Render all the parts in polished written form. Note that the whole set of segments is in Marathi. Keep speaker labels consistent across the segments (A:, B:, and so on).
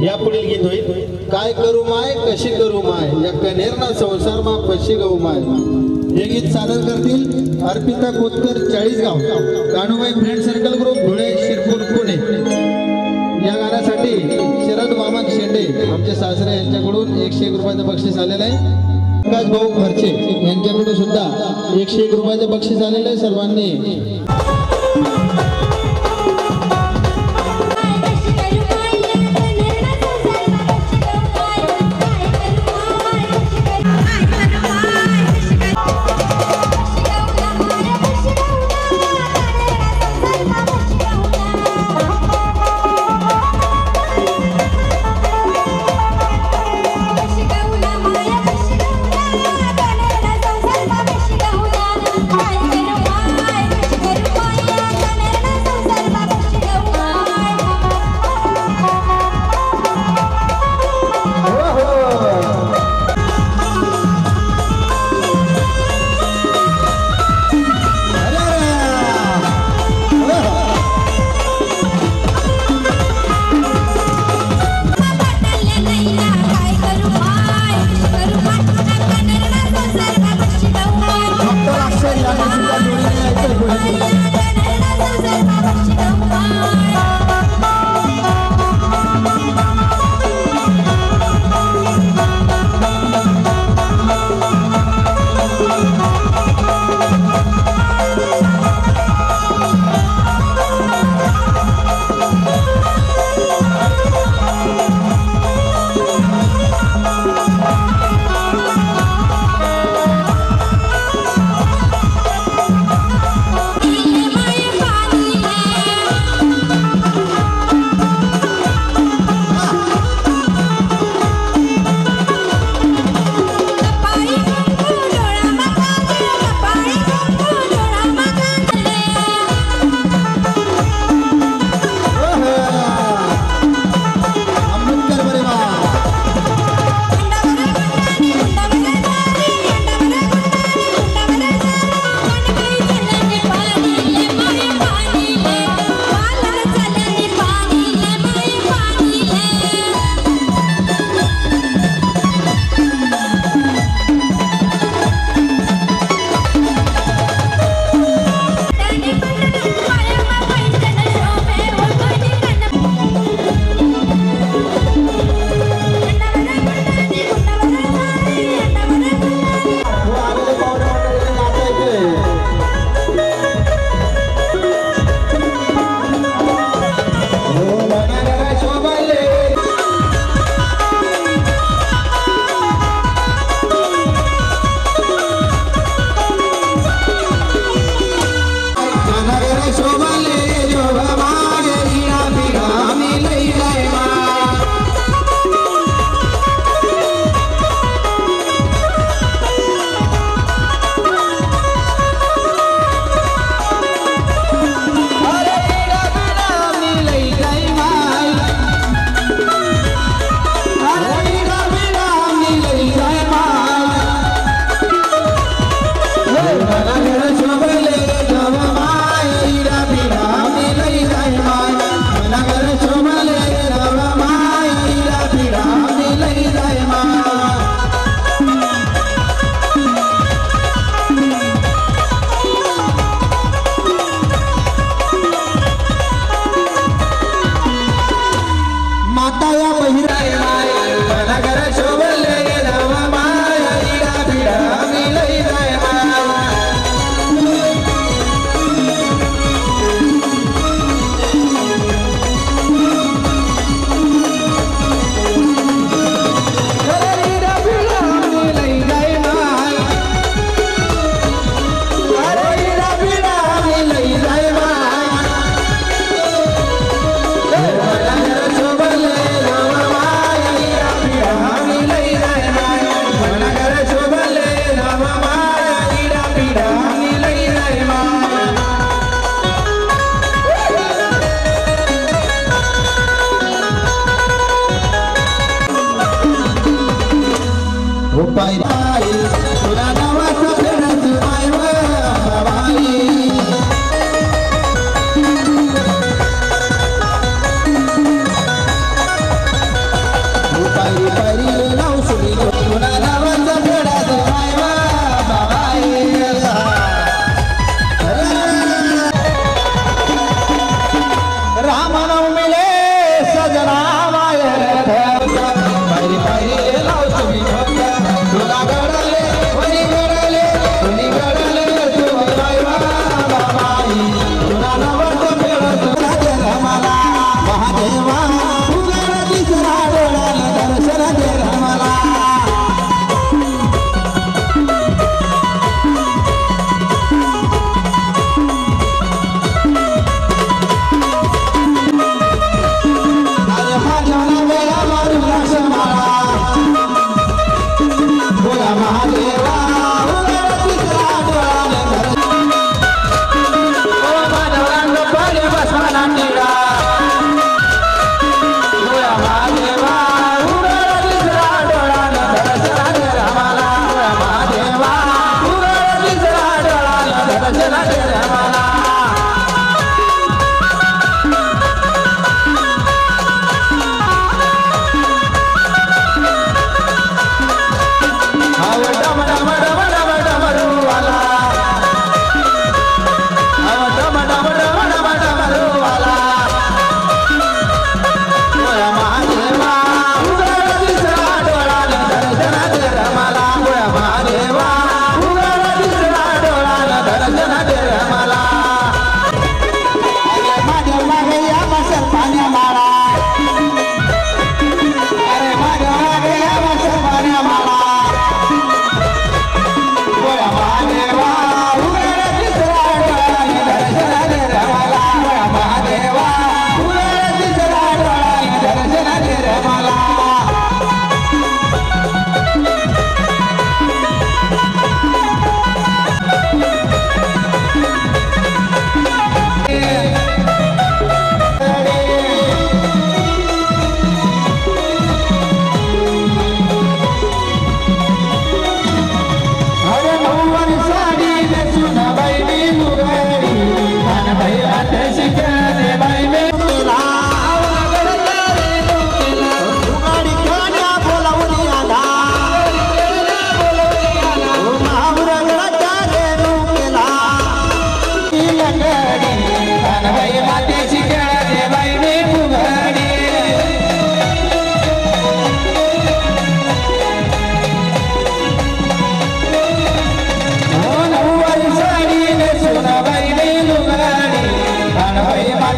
A: या पुढील गीत होईल काय करू माय कशी करू माय या कनेरना संसार मा कशी गऊ माय। हे गीत सादर करतील अर्पिता कोतकर 40 गाव Kanubai friend circle group Dhule Shirpur Pune. या गाण्यासाठी शरद वामन शेंडे आमचे सासरे यांच्याकडून 101 रुपयाचं बक्षीस आलेलं आहे। प्रकाश भाऊ खर्चे यांच्याकडून सुद्धा 101 रुपयाचं बक्षीस आलेलं आहे। सर्वांनी
B: Bye.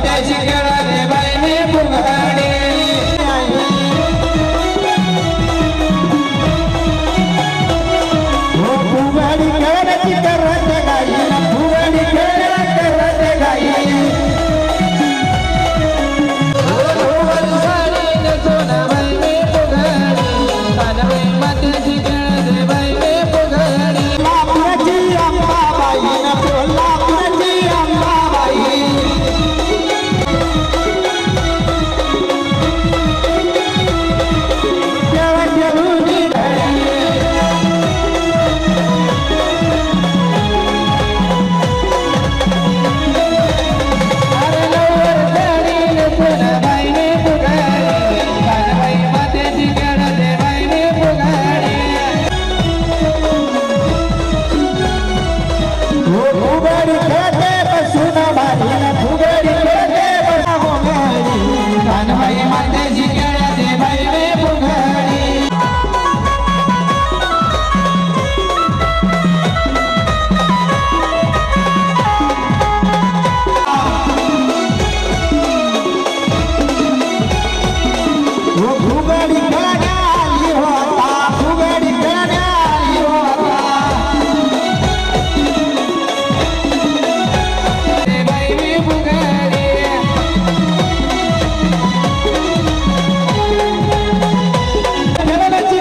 B: मातेची खेळते बाईने फुगडी हो फुगडी खेळायची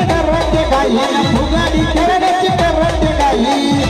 B: करते गाई फुगडी खेळायची करते गाई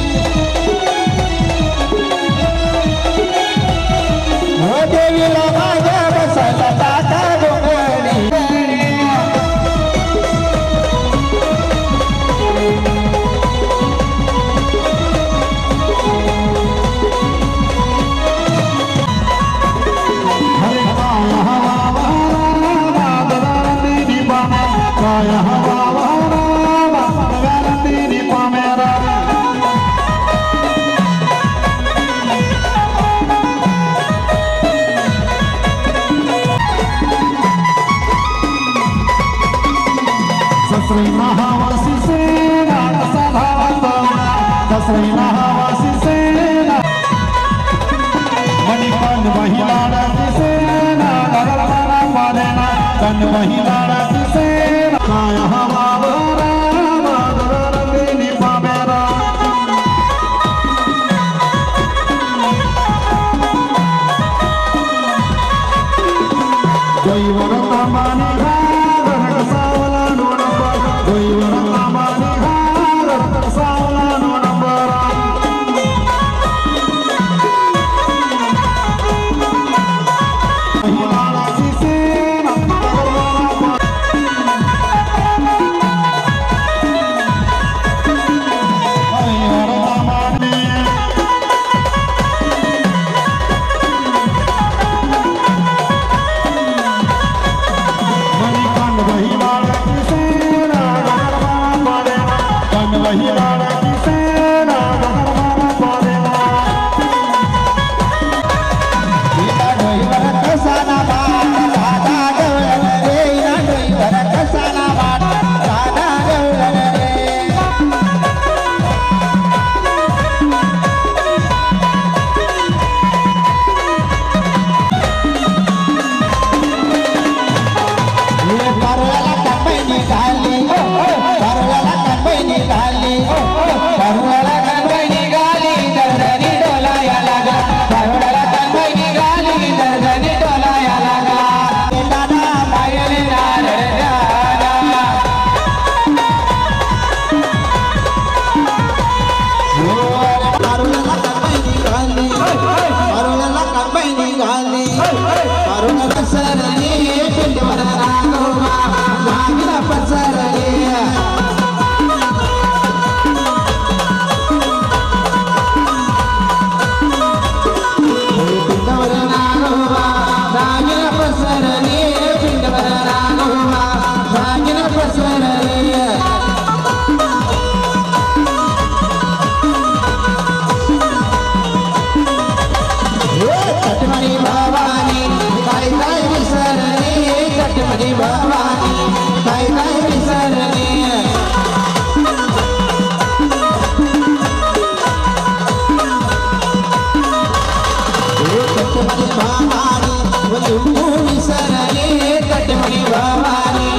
A: Bye.
B: लिंबू विसरले कटवली भवानी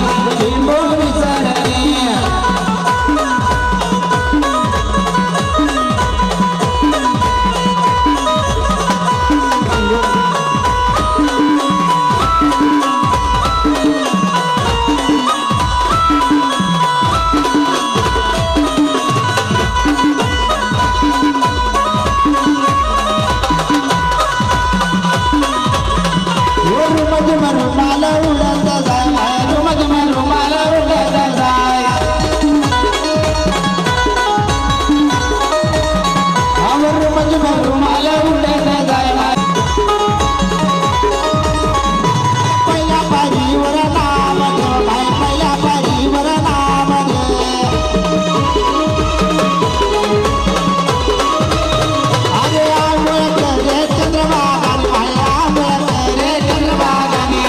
B: लिंबू विसरले रुमाला उडत जाय रुमाला उडत जाय रुमाला उडत जाय पहिल्या पारीवर नाम घे बाय पहिल्या पारीवर नाम घे अरे आंघोळ करे चंद्रभागाने बाय आंघोळ करे चंद्रभागाने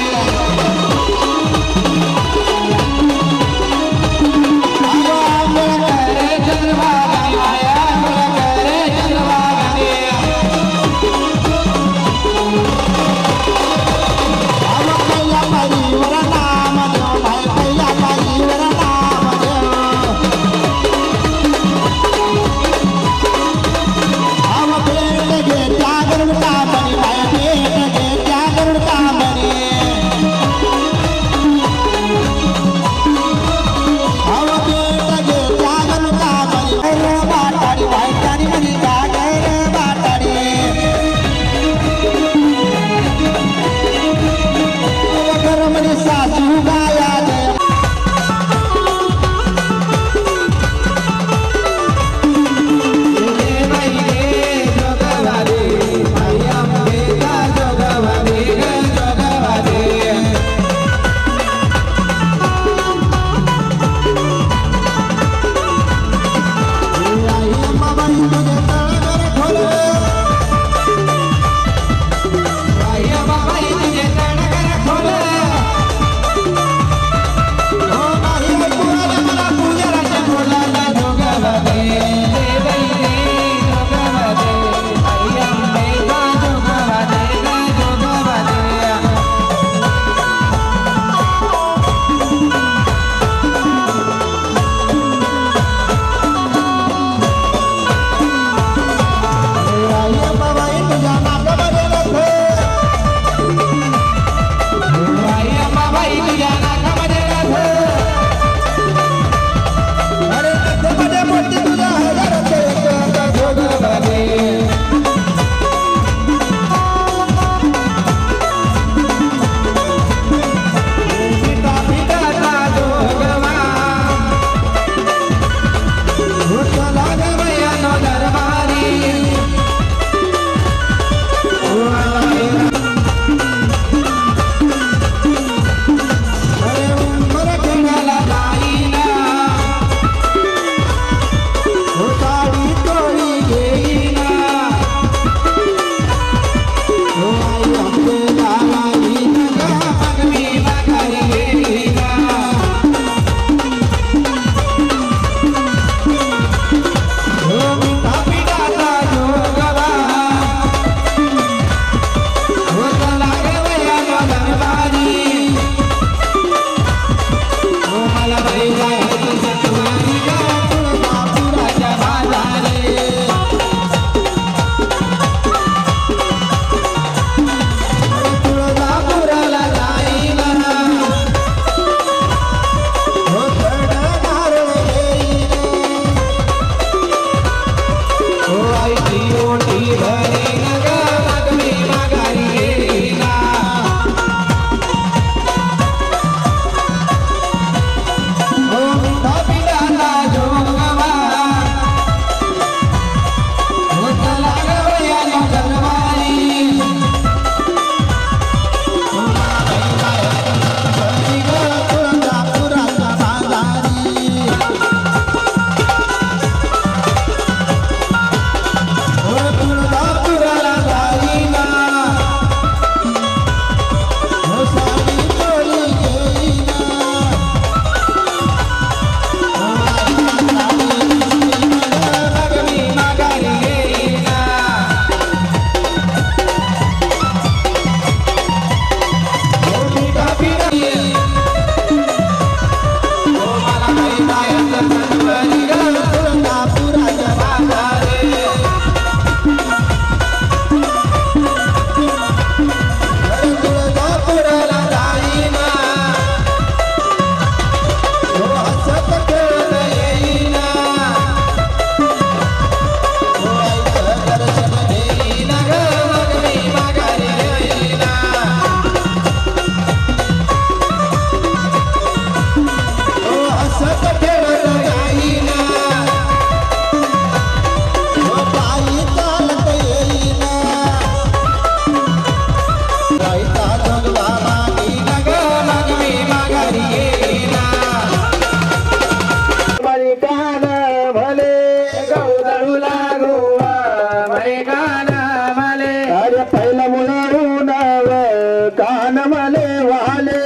B: कान मले वाले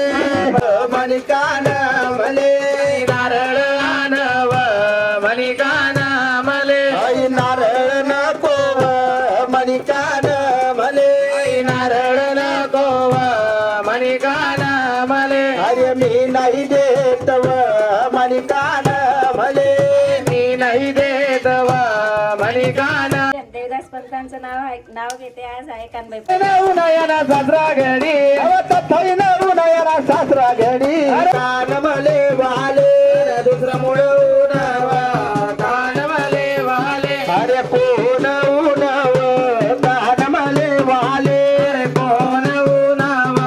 B: मणी कान मले नारळ आनव मणी कान मले नारळ नको मणी कान मले नारळ नको मणी कान मले अरे मी नाही देत मणी कान मले मी नाही देत मणी कान
C: देवदास पंतांचं नाव घेते आज आहे कानबाई
B: उन्हाळ्याला सासरा घडी उन्हाळ्याला सासरा घडी कान मले वाले दुसरा मुळ कान मले वाले अरे कोण उन्हाव कान मले वाले कोण उन्हाव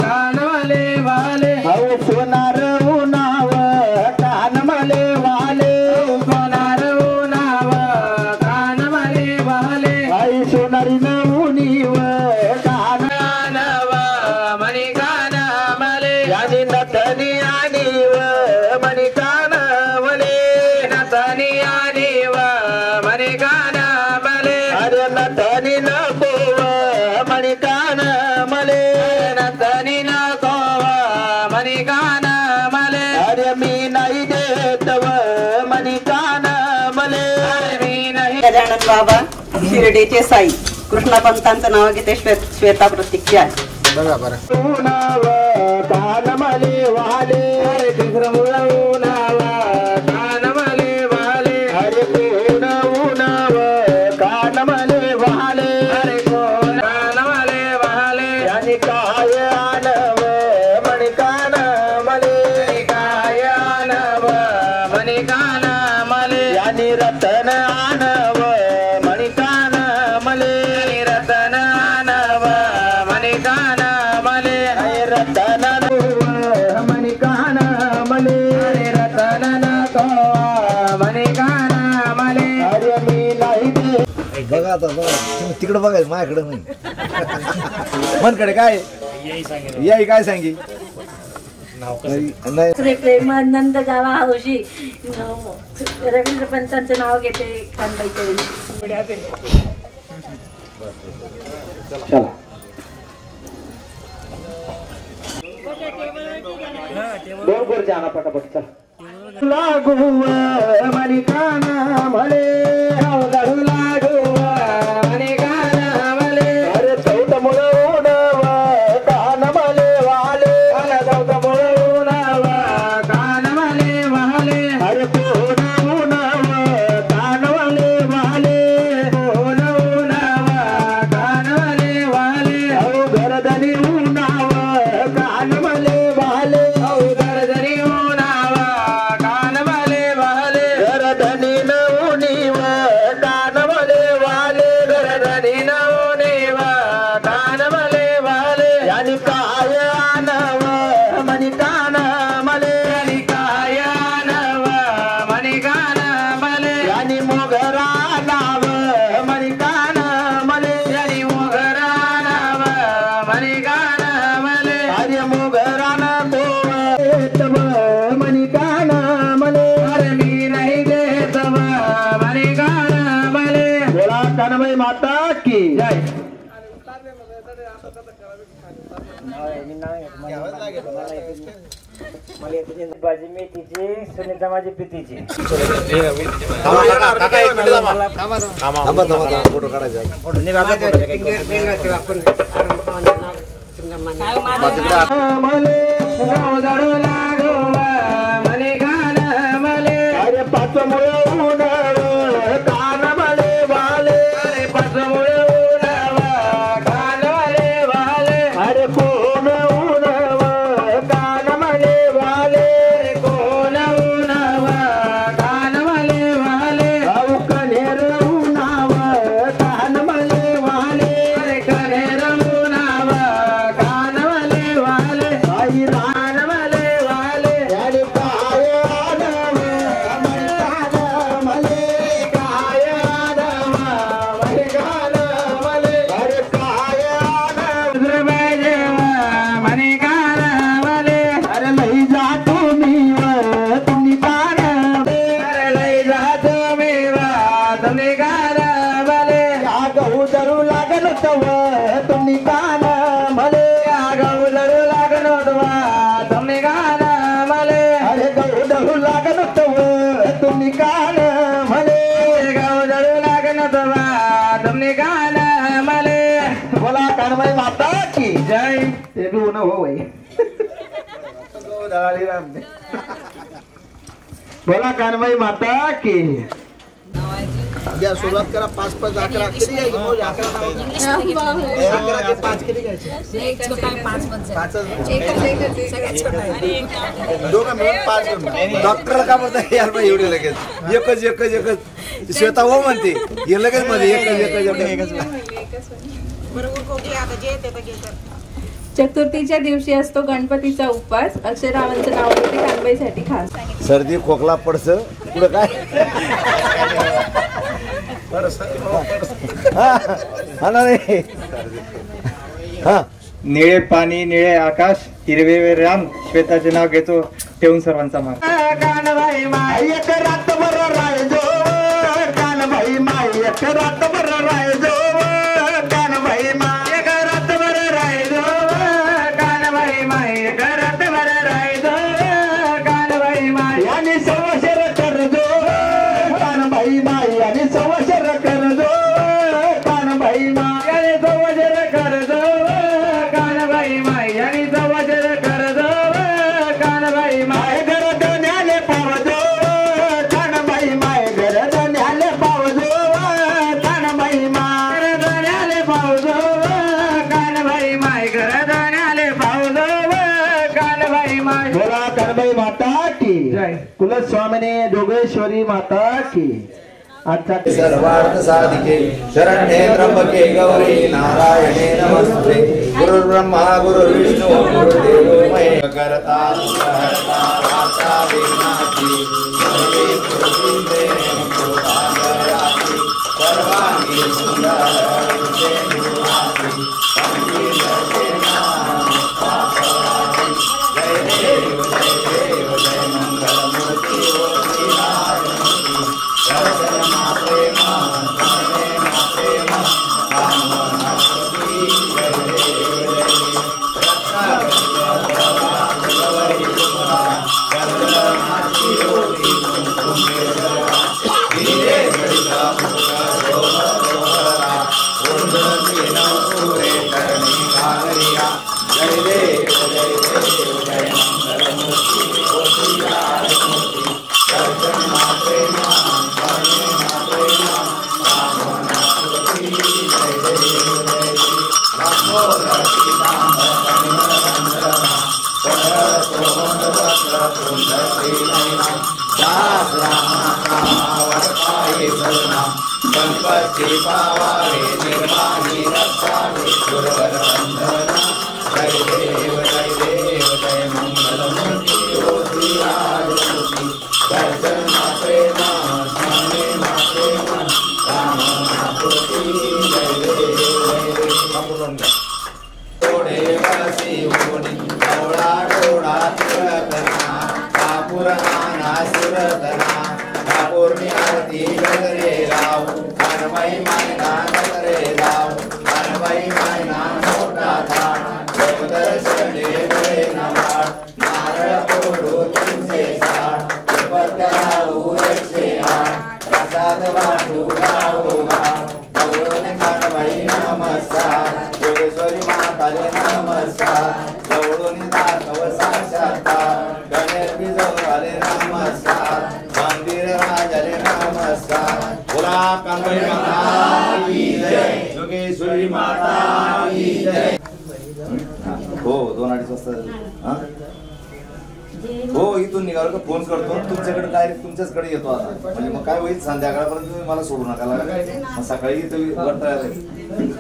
B: कान मले वाले अहो सोनार उन्हाव कान मले वाले सोनार उन्हाव कान मले वाले आई सोनारी नवनीव कानाव मणी कान मले आणि नतनी आणीव मणी कान मले नतनी आणीव मणी कान मले अरे नतनी नको मणी कान मले नतनी नको मणी कान मले अरे मी नाही देत मणी कान मले मी नाही
D: गजानन बाबा शिर्डीचे साई कृष्णपंतांचं नाव घेते श्वेता प्रतीक्षा
A: बघा बरं
B: उन्हाव कान मले वाले दुसरं मुळ उन्हाव कान मले वाले अरे कोण उन्हाव कान मले वाले अरे कोण कान मले वाले आणि काय आणव मणी कान मले काय आणव मणी कान मले आणि रतन आणव मणी कान मले रतन आणव मणी कान मले रतन मणी कान मले रतन नको मणी कान मले अरे मी नाही दे
E: बघा आता बघा तुम्ही तिकडे बघायचं माझ्याकडे नाही मनकडे काय याई काय सांगी नाही
C: श्री प्रेमानंद गावा हौशी रवींद्र पंतांचं नाव घेते कानबाईच्या
B: चला दोन खुर्च्या आणा पटापट चला लागू मणी कान मले अवघडू लागू मणी कान मले अरे चौथ मुळ उडव कान मले वाले अरे चौथ मुळ उडव कान मले वाले अरे कोण उडव कान मले वाले कोण उडव कान मले वाले अहो घरधनी उडाव कान मले वाले अहो घरधनी उडाव कान मले वाले घरधनी नवनीव कान मले वाले घरधनी नवनीव कान मले वाले आणि काय आणव मणी कान मले आणि काय आणव मणी कान मले आणि मोगरा नाव मणी कान मले आणि मोगरा नाव मणी कान मले अरे मोगरा नको मणी कान मले अरे मी नाही देत मणी कान मले बोला कानबाई माता की जय
F: भाजी मेथीची सुनीता माझी पितीची
E: फोटो काढायचा
B: मले जडू लागो मले गान मले अरे पाच मुळ उडव कान मले वाले अरे पाच मुळ उडव कान मले वाले अरे कोण उडव कान मले वाले कोण उडव कान मले वाले अहो कनेर उडाव कान मले वाले अरे कनेर उडाव कान मले वाले आई रान मले वाले अरे काय आडव मणी कान मले काय आडव मणी कान मले अरे काय आडव पाहिजे मणी कान मले अरे लई जा तुम्ही कान अरे लई जा तुम्ही कान मले गहू धरू लागल तव तुम्ही कान मले लागनोदवा तुम्ही गाण मले अरे गहू दळू लागनोदव तुम्ही गाण मले गहू दळू लागनोदवा तुम्ही गाण मले बोला कानबाई माता की जय ते बी उन हो भाई बोला कानबाई माता की
A: द्या सुरुवात करा 5 5 11 किती घ्यायची मग 11 के 5 किती घ्यायचे दोघं मिळून 5
E: डॉक्टर का म्हणता यार बाई एवढे लगेच एकच श्वेता हो म्हणते हे लगेच मध्ये एकच
C: चतुर्थीच्या दिवशी असतो गणपतीचा उपवास. अक्षरावांचं नाव घेते कानबाईसाठी खास.
E: सर्दी खोकला पडस पुढं काय हा ना रे हा
F: निळे पाणी निळे आकाश हिरवे राम श्वेताचे नाव घेतो ठेवून सर्वांचा मान.
B: कानबाई माई एक रात बरं रायजो कानबाई माई एक रात बरं रायजो कानबाई माई एक रात बरं रायजो कानबाई माई एक रात बरं रायजो कानबाई माई आणि सवशर करजो कानबाई माई आणि सवशर करजो कानबाई माई आणि सवशर करजो कानबाई माई आणि सवशर करजो कानबाई माय गरज न्याले पावजो कानबाई माय गरज न्याले पावजो कानबाई माय गरज न्याले पावजो कानबाई माय गरज न्याले पावजो कानबाई माय बोला कानबाई माता की जय कुलस्वामिनी जोगेश्वरी माता की आजचा
E: सर्वार्थ साधिके शरण्ये त्र्यंबके गौरी नारायणे नमस्ते गुरुर्ब्रह्मा गुरुर्विष्णु गुरुर्देवो महेश्वरः करता वाचा विघ्नाची सर्वे पुरुषे मुक्तागयाची सर्वांगी सुंदर जय गुरुनाथी संकीर्तने नमः जय देव जय मंगलमूर्ति ओ गणपती पावारे निर्माणी रक्षावे गुरुवरवंदना जय देव जय मंगलमूर्ति ओ श्री राजमूर्ति दर्शन प्रेमा स्वामी प्रेमा कामना पूर्ति जय देव थोडे वसी होनी डोळा डोळा तिरतना कापूर आना सुरतना कापूरनी आरती गगरे राव कानबाई मायना गगरे राव कानबाई मायना मोठा थाट देवदर्शने गळे नवाड नारळ फोडू 360 पत्कराऊ 108 प्रसाद वाटू गावो गाव गौरवने कानबाई नमस्कार योगेश्वरी माताले नमस्कार गौरवनी दाखव साक्षात्कार गणेश बिजवले नमस्कार मंदिर राजाले नमस्कार बोला कानबाई माता की जय योगेश्वरी माता की जय हो 2:30 वाजता हा हो इथून निघालो का फोन करतो तुमच्याकडे डायरेक्ट तुमच्याचकडे येतो आता म्हणजे मग काय होईल संध्याकाळपर्यंत तुम्ही मला सोडू नका मग सकाळी इथं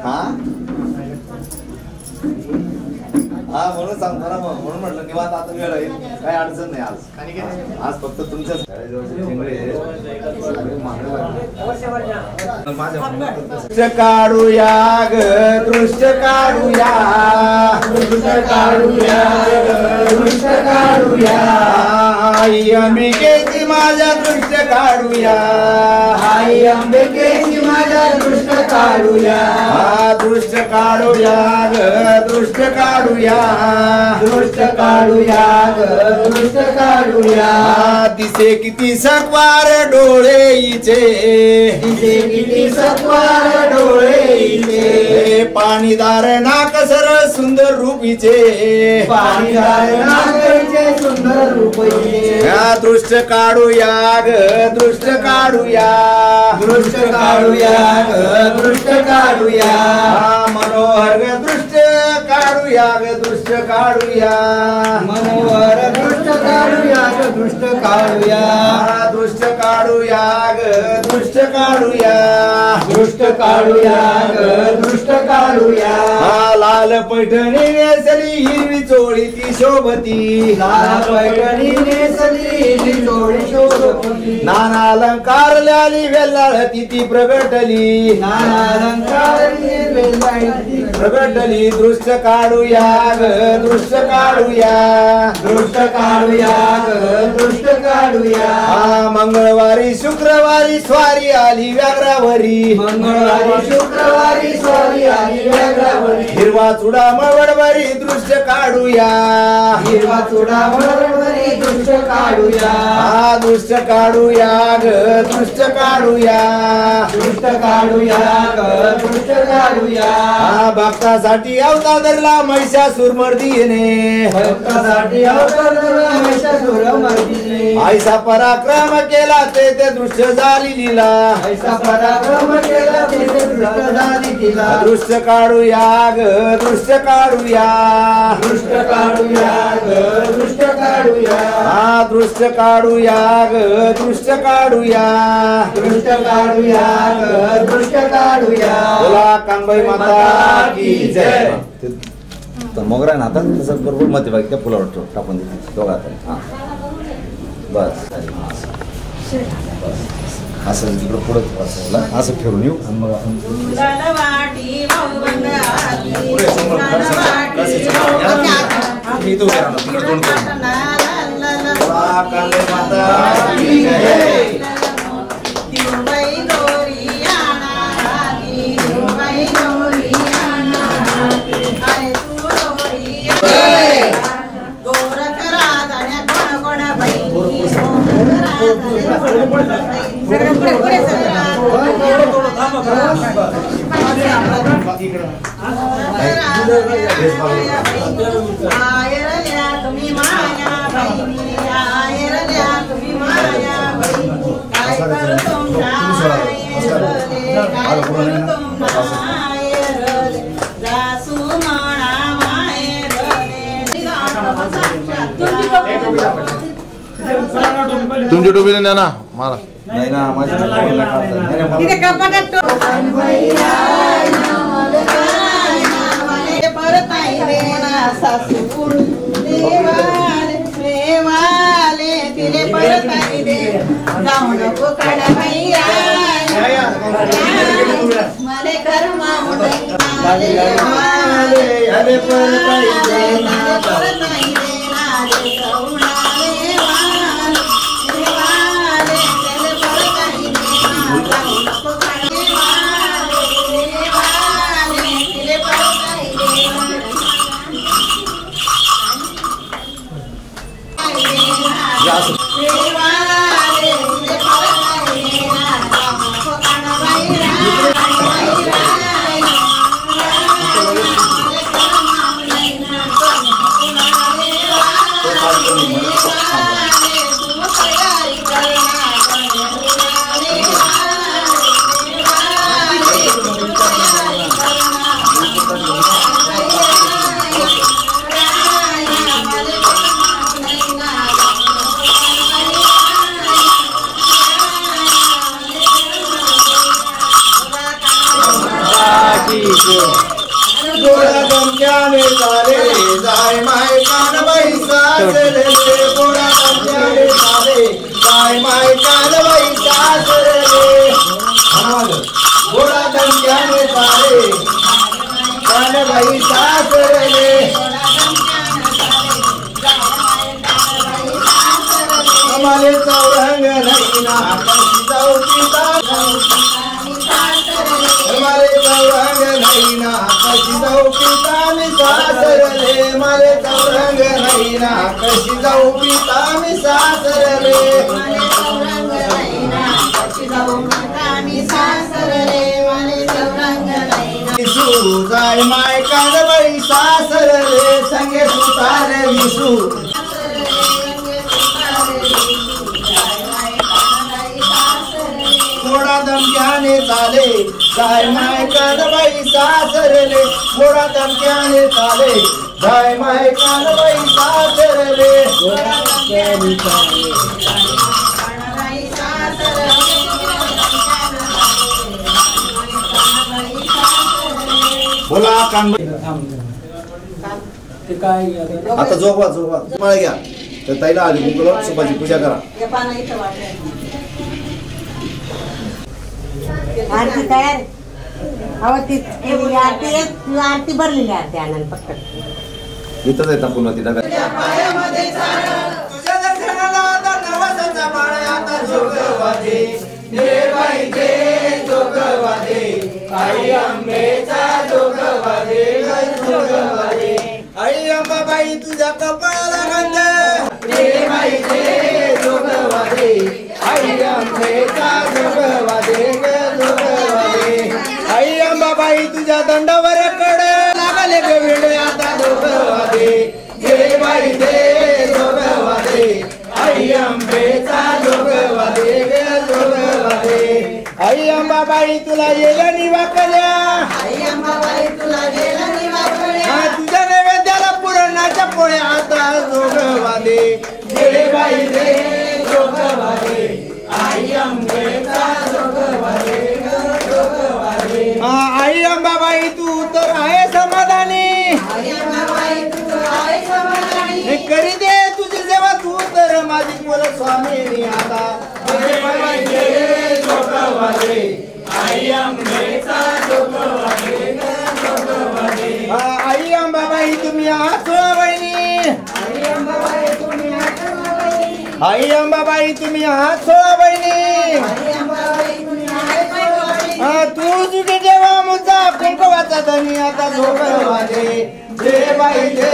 E: हा हा म्हणून सांगतो ना मग म्हणून म्हटलं निवांत आता वेळ आहे काही अडचण नाही आज फक्त तुमच्याच
B: काढूया ग दृश्य काढूया दृश्य काढूया आई अंबिकेची माझ्या दृश्य काढूया आई अंबिकेची माझ्या दृष्ट काढूया
E: दृष्ट काढूया ग दृष्ट काढूया
B: दृष्ट काढूया दृष्ट काढूया
E: दिसे किती सकवार डोळे हिचे
B: दिसे किती सकवार डोळे हिचे
E: पाणीदार नाक सरळ सुंदर रूप हिचे
B: पाणीदार नाकाचे सुंदर रूप हिचे
E: दृष्ट काढूया ग दृष्ट काढूया
B: दृष्ट काढूया दृष्ट काढूया
E: मनोहर ग दृष्ट काढूया ग दृष्ट काढूया
B: मनोहर दृष्ट काढूया दृष्ट काढूया
E: दृष्ट काढूया ग दृष्ट काढूया
B: दृष्ट काढूया दृष्ट काढूया
E: लाल पैठणी नेसली हिरवी चोळी ती शोभती
B: लाल पैठणी नेसली चोळी शोभती
E: नाना अलंकार ल्याली वेल्लाळती ती प्रगटली
B: नाना अलंकार
E: प्रगटली दृष्ट काढूया ग दृष्ट काढूया
B: दृष्ट काढूया दृष्ट काढूया
E: मंगळवारी शुक्रवारी स्वारी आली व्याघ्रावरी
B: मंगळवारी शुक्रवारी स्वारी आली व्याघ्रावरी
E: हिरवा चुडा मळवडवरी दृष्ट काढूया
B: हिरवा चुडा मळवडवरी दृष्ट काढूया
E: दृष्ट काढूया ग दृष्ट काढूया
B: दृष्ट काढूया दृष्ट काढूया
E: भक्तासाठी अवतार धरला महिषासूर मर्दीने
B: भक्तासाठी अवतार धरला महिषासूर मर्दीने
E: ऐसा पराक्रम केला ते दृष्ट झाली लीला
B: ऐसा पराक्रम केला ते दृष्ट झाली लीला
E: दृष्ट काढूया ग दृष्ट काढूया
B: दृष्ट काढूया दृष्ट काढूया
E: दृष्ट काढूया ग दृष्ट काढूया
B: दृष्ट काढूया दृष्ट काढूया
E: बोला कांबाई माता की जय
G: तर मोगरा ना आता तसं बरोबर मध्यभागी त्या फुलावर टाकून देते दोघा आता बस असं तिकडं पुढं असं ठेवून येऊ आणि मग आपण मी तो उभे राहणार तिकडे तोंड करून
E: कांबाई माता की जय
H: तुमची टोपी नाही ना मला
G: नाही ना माझ्या
E: गोळा गमक्याने झाले जाय माय कानबाई सासरे गोळा गमक्याने झाले जाय माय कानबाई सासरे गोळा गमक्याने झाले कानबाई सासरे आम्हाला चौरंग नाही ना कशी जाऊ
A: जाऊ पिता मी सासरले विसू जाय माय कानबाई सासरले संगे सुतारे विसू मोडा धमक्याने चाले जाय माय कानबाई सासरले मोडा धमक्याने चाले जाय माय कानबाई सासरले बोला कानबाई
E: आता झोपवा मला घ्या तर ताईला आली कुंकला सुपाची पूजा करा.
I: आरती तयार आरती भरलेली आरती आनंद पटकन
E: इथंच आहे पुन्हा ती डब्यात
A: तुझ्या दर्शनाला आता नवसाचा बाळ आता जोगवादे देवाई दे जोगवादे आई अंबेचा जोगवादे जोगवादे आई अंबाबाई तुझ्या कपाळाला गंध देवाई दे जोगवादे आई अंबेचा जोगवादे जोगवादे आई अंबाबाई तुझ्या दंडावर कड लागले ग वेळ आता जोगवादे देवाई दे जोगवादे आई अंबेचा जोगवादे जोगवादे आई अंबाबाई तुला येल्या निवाकल्या आई अंबाबाई तुला येल्या निवाकल्या तुझ्या नैवेद्याला पुरणाच्या पोळ्या आता जोगवादे देवाई दे जोगवादे आई अंबेचा जोगवादे जोगवादे आई अंबाबाई तू तर आहे समाधानी आई अंबाबाई तू तर आहे समाधानी करी दे तुझी सेवा तू तर माझी कुल स्वामिनी आता देवाई दे जोगवादे आई अंबेचा जोगवादे जोगवादे आई अंबाबाई तुम्ही आहात बहिणी आई अंबाबाई तुम्ही आहात बहिणी आई अंबाबाई तुम्ही आहात बहिणी आई अंबाबाई तुम्ही आहात बहिणी तू जुगे जेव्हा मुझा कुंकवाचा धनी आता जोगवादे देवाई दे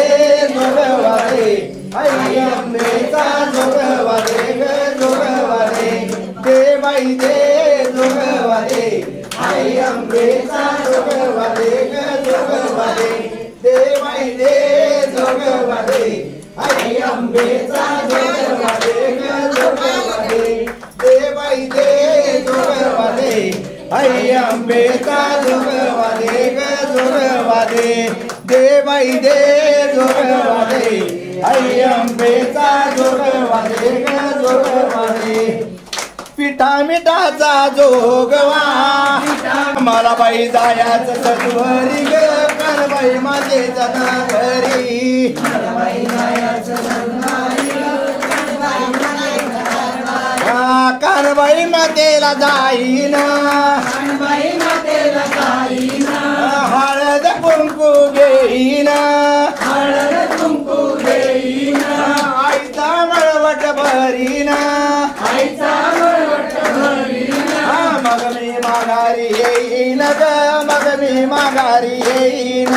A: जोगवादे आई अंबेचा जोगवादे जोगवादे देवाई दे जोगवादे आई अंबेचा जोगवादे जोगवादे देवाई दे जोगवादे आई अंबेचा जोगवादे जोगवादे देवाई दे जोगवादे आई अंबेचा जोगवादे जोगवादे देवाई दे जोगवादे आई अंबेचा जोगवादे जोगवादे पिठा मिठाचा जोगवा मला बाई जायाच सत्वरी ग कानबाई माझेच्या घरी कानबाई मातेला जाईन हळद कुंकू घेईन आईचा मळवट भरीन मग मी माघारी येईन ग मग मी माघारी येईन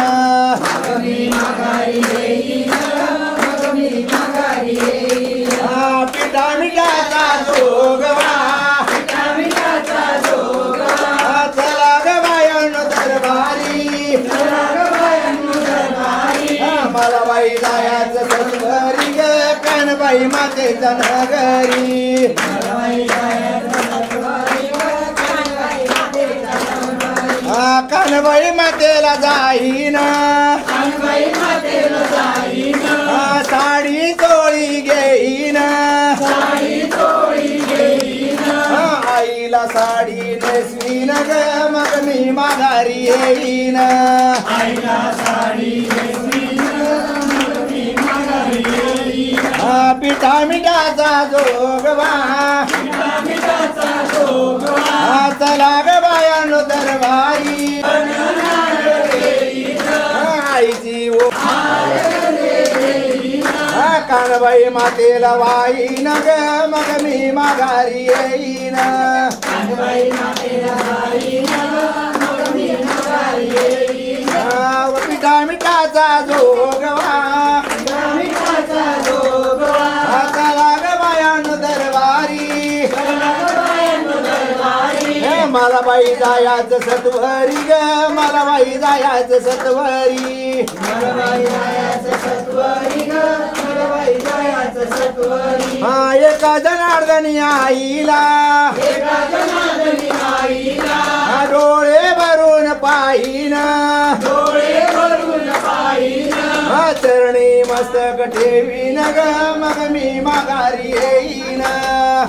A: पिठा मिठाचा जोगवा चला ग बायानो दरबारी मला बाई जायाचं सत्वरी ग कानबाई मातेच्या नगरी कानबाई मातेला जाईन साडी चोळी घेईन आईला साडी नेसवीन ग मग मी माघारी येईन पिठा मिठाचा जोगवा चला ग बायानो दरबारी आईची कानबाई मातेला वाईन ग मग मी माघारी येईन पिठा मिठाचा जोगवा
B: मला बाई जायाचं सत्वरी ग मला बाई जायाचं सत्वरी मला बाई जायाचं सत्वरी ग मला बाई जायाचं सत्वरी हा एका जनार्दनी आईला डोळे भरून पाहिन चरणी मस्तक ठेवीन ग मग मी माघारी येईन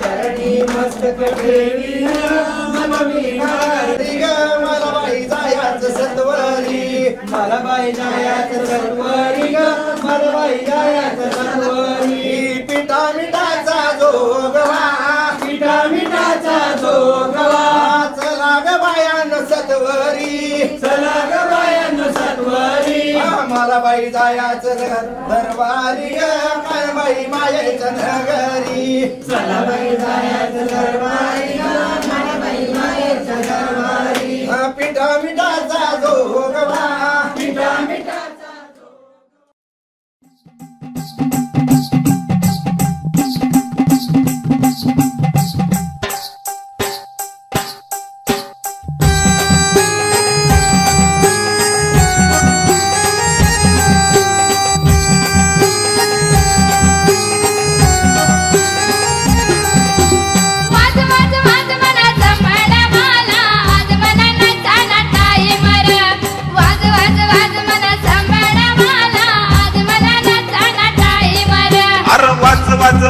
B: चरणी मस्तक ठेवीन मग मी माघारी ग मला बाई जायाचं सत्वरी मला बाई जायाचं सत्वरी ग मला बाई जायाचं सत्वरी पिठा मिठाचा जोगवा पिठा मिठाचा जोगवा चला ग बायान सत्वरी चला ग बायान सत्वरी मला बाई जायाचं दरबारी ग मला बाई मायाचं नगरी चला बाई जायाचं दरबारी ग मला बाई मायाचं दरबारी पिठा मिठाचा जोगवा पिठा मिठाचा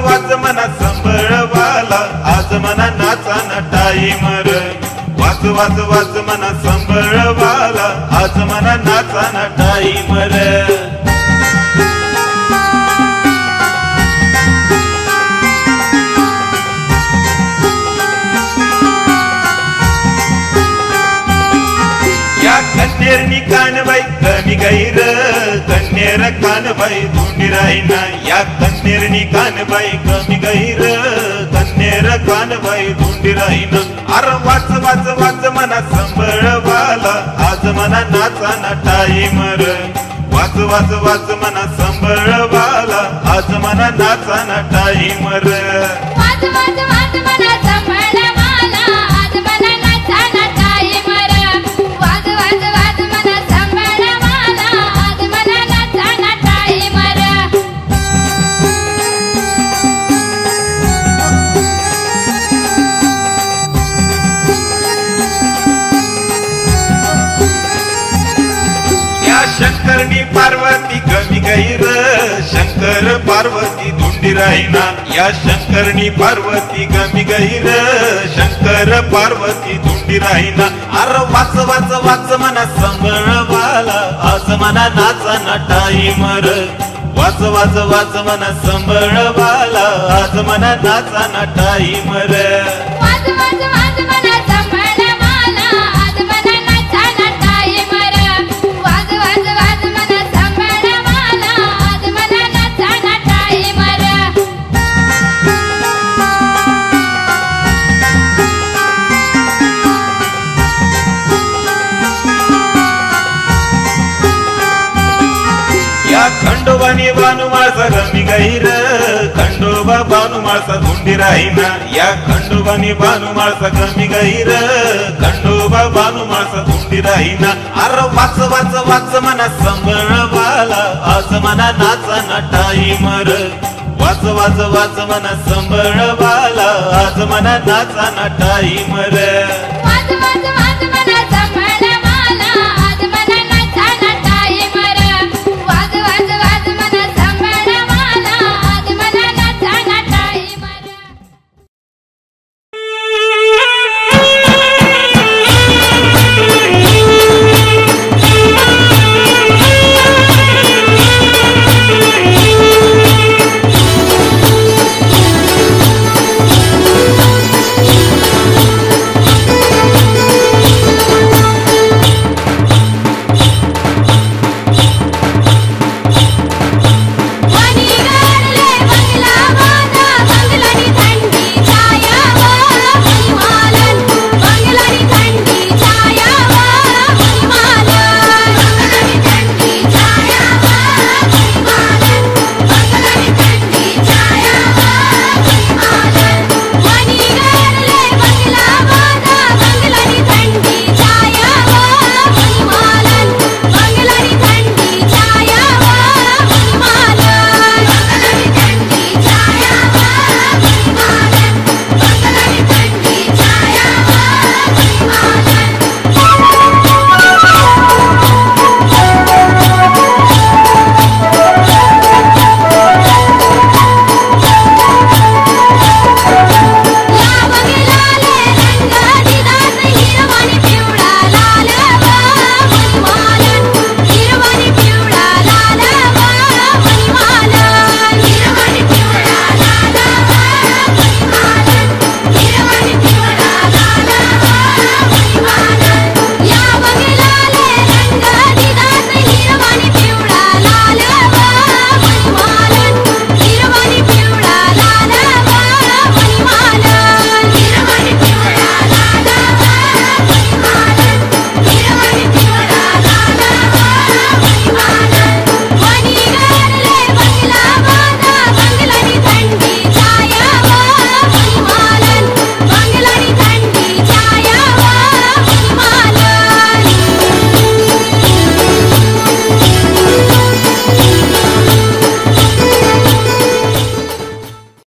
J: वाज मना संभळवाला आज मना नाचा नटाई मर वाज वाज वाज मना संभळवाला आज मना नाचा नटाई मर कन्नेरनी कानबाई कमी गैर कन्नेर कानबाई धुंडी राहीना या कन्नेरनी कानबाई कमी गैर कन्नेर कानबाई धुंडी राहीना अरे वाच वाच वाच मना संभळवाला आज मना नाचा नटाई मर वाच वाच वाच मना संभळवाला आज मना नाचा नटाई मर वाच वाच वाच मना संभळवाला आज मना नाचा नटाई मर वाज वाज वाज मना संभळवाला आज मना नाचा नटाई मर या शंकरनी पार्वती कमी गैर शंकर पार्वती धुंडी राहीना या शंकरनी पार्वती कमी गैर शंकर पार्वती धुंडी राहीना अरे वाच वाच वाच मना संभळवाला आज मना नाचा नटाई मर वाच वाच वाच मना संभळवाला आज मना नाचा नटाई मर वाच वाच वाच मना संभळवाला आज मना नाचा नटाई मर वाच वाच वाच मना संभळवाला आज मना नाचा नटाई मर या खंडोबानी बानू माळसा रमी गैर खंडोबा बानू माळसा धुंडी राहीना या खंडोबानी बानू माळसा कमी गैर खंडोबा बानू माळसा धुंडी राहीना अरे वाच वाच वाच मना संभळवाला आज मना नाचा नटाई मर वाच वाच वाच मना संभळवाला आज मना नाचा नटाई मर